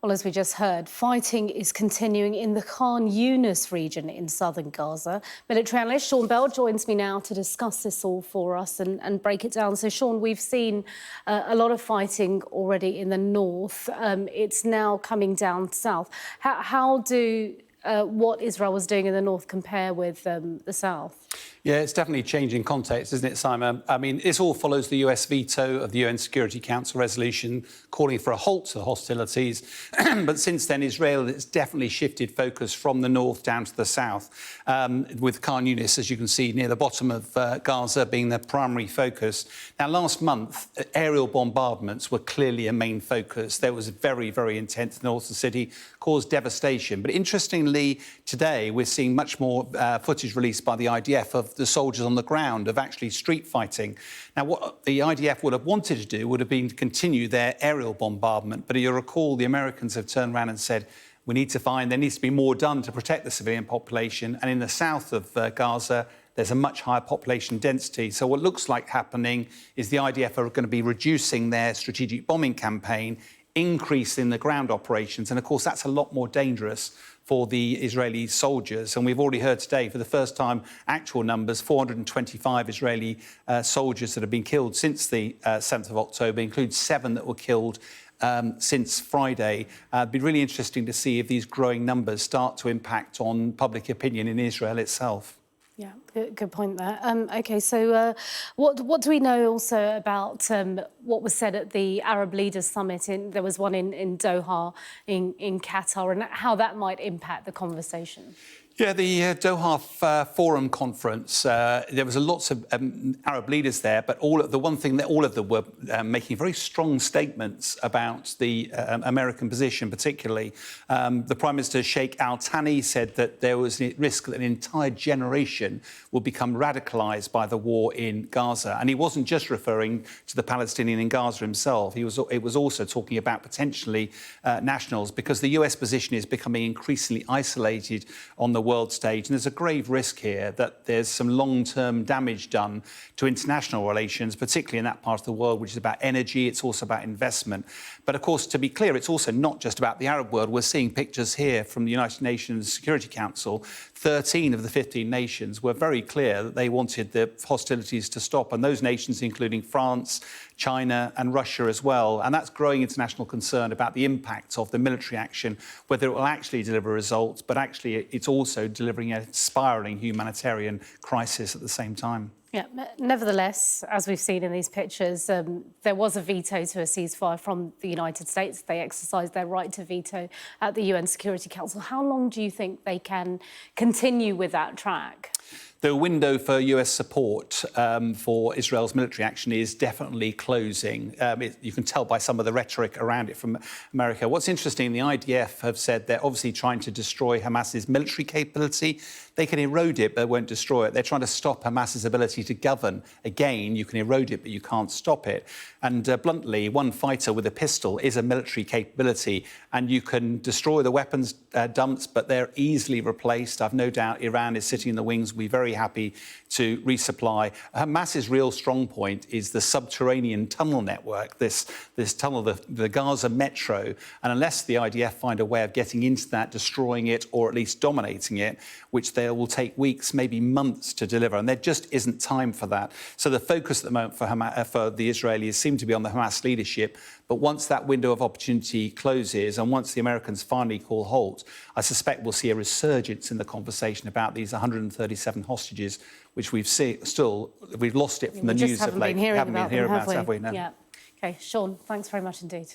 Well, as we just heard, fighting is continuing in the Khan Younis region in southern Gaza. Military analyst Sean Bell joins me now to discuss this all for us and break it down. So, Sean, we've seen a lot of fighting already in the north. It's now coming down south. How do what Israel was doing in the north compare with the south? Yeah, it's definitely changing context, isn't it, Simon? I mean, this all follows the US veto of the UN Security Council resolution calling for a halt to the hostilities. But since then, Israel has definitely shifted focus from the north down to the south, with Khan Younis, as you can see, near the bottom of Gaza being their primary focus. Now, last month, aerial bombardments were clearly a main focus. There was very, very intense north of the city, caused devastation. But interestingly, today, we're seeing much more footage released by the IDF of the soldiers on the ground of actually street fighting. Now, what the IDF would have wanted to do would have been to continue their aerial bombardment. But you'll recall the Americans have turned around and said, there needs to be more done to protect the civilian population. And in the south of Gaza, there's a much higher population density. So what looks like happening is the IDF are going to be reducing their strategic bombing campaign, increasing the ground operations. And of course, that's a lot more dangerous for the Israeli soldiers. And we've already heard today, for the first time, actual numbers, 425 Israeli soldiers that have been killed since the 7th of October, includes 7 that were killed since Friday. It'd be really interesting to see if these growing numbers start to impact on public opinion in Israel itself. Yeah, good point there. OK, so what do we know also about what was said at the Arab Leaders Summit? There was one in Doha, in Qatar, and how that might impact the conversation? Yeah, the Doha Forum conference, there was lots of Arab leaders there, but the one thing that all of them were making very strong statements about the American position, particularly. The Prime Minister, Sheikh Al-Thani, said that there was a risk that an entire generation would become radicalised by the war in Gaza. And he wasn't just referring to the Palestinian in Gaza himself. It was also talking about potentially nationals, because the US position is becoming increasingly isolated on the world stage. And there's a grave risk here that there's some long-term damage done to international relations, particularly in that part of the world, which is about energy. It's also about investment. But of course, to be clear, it's also not just about the Arab world. We're seeing pictures here from the United Nations Security Council. 13 of the 15 nations were very clear that they wanted the hostilities to stop. And those nations, including France, China and Russia as well. And that's growing international concern about the impact of the military action, whether it will actually deliver results, but actually it's also delivering a spiralling humanitarian crisis at the same time. Yeah, nevertheless, as we've seen in these pictures, there was a veto to a ceasefire from the United States. They exercised their right to veto at the UN Security Council. How long do you think they can continue with that track? The window for US support for Israel's military action is definitely closing. You can tell by some of the rhetoric around it from America. What's interesting, the IDF have said they're obviously trying to destroy Hamas's military capability. They can erode it, but they won't destroy it. They're trying to stop Hamas's ability to govern. Again, you can erode it, but you can't stop it. And bluntly, one fighter with a pistol is a military capability, and you can destroy the weapons dumps, but they're easily replaced. I've no doubt Iran is sitting in the wings. We're very happy to resupply. Hamas's real strong point is the subterranean tunnel network, this tunnel, the Gaza metro. And unless the IDF find a way of getting into that, destroying it, or at least dominating it, which they will take weeks, maybe months to deliver, and there just isn't time for that. So the focus at the moment for the Israelis seems to be on the Hamas leadership. But once that window of opportunity closes, and once the Americans finally call halt, I suspect we'll see a resurgence in the conversation about these 137 hostages, which we've lost it from the news of late. We haven't been hearing about them, have we? Have we? No. Yeah. OK, Sean, thanks very much indeed.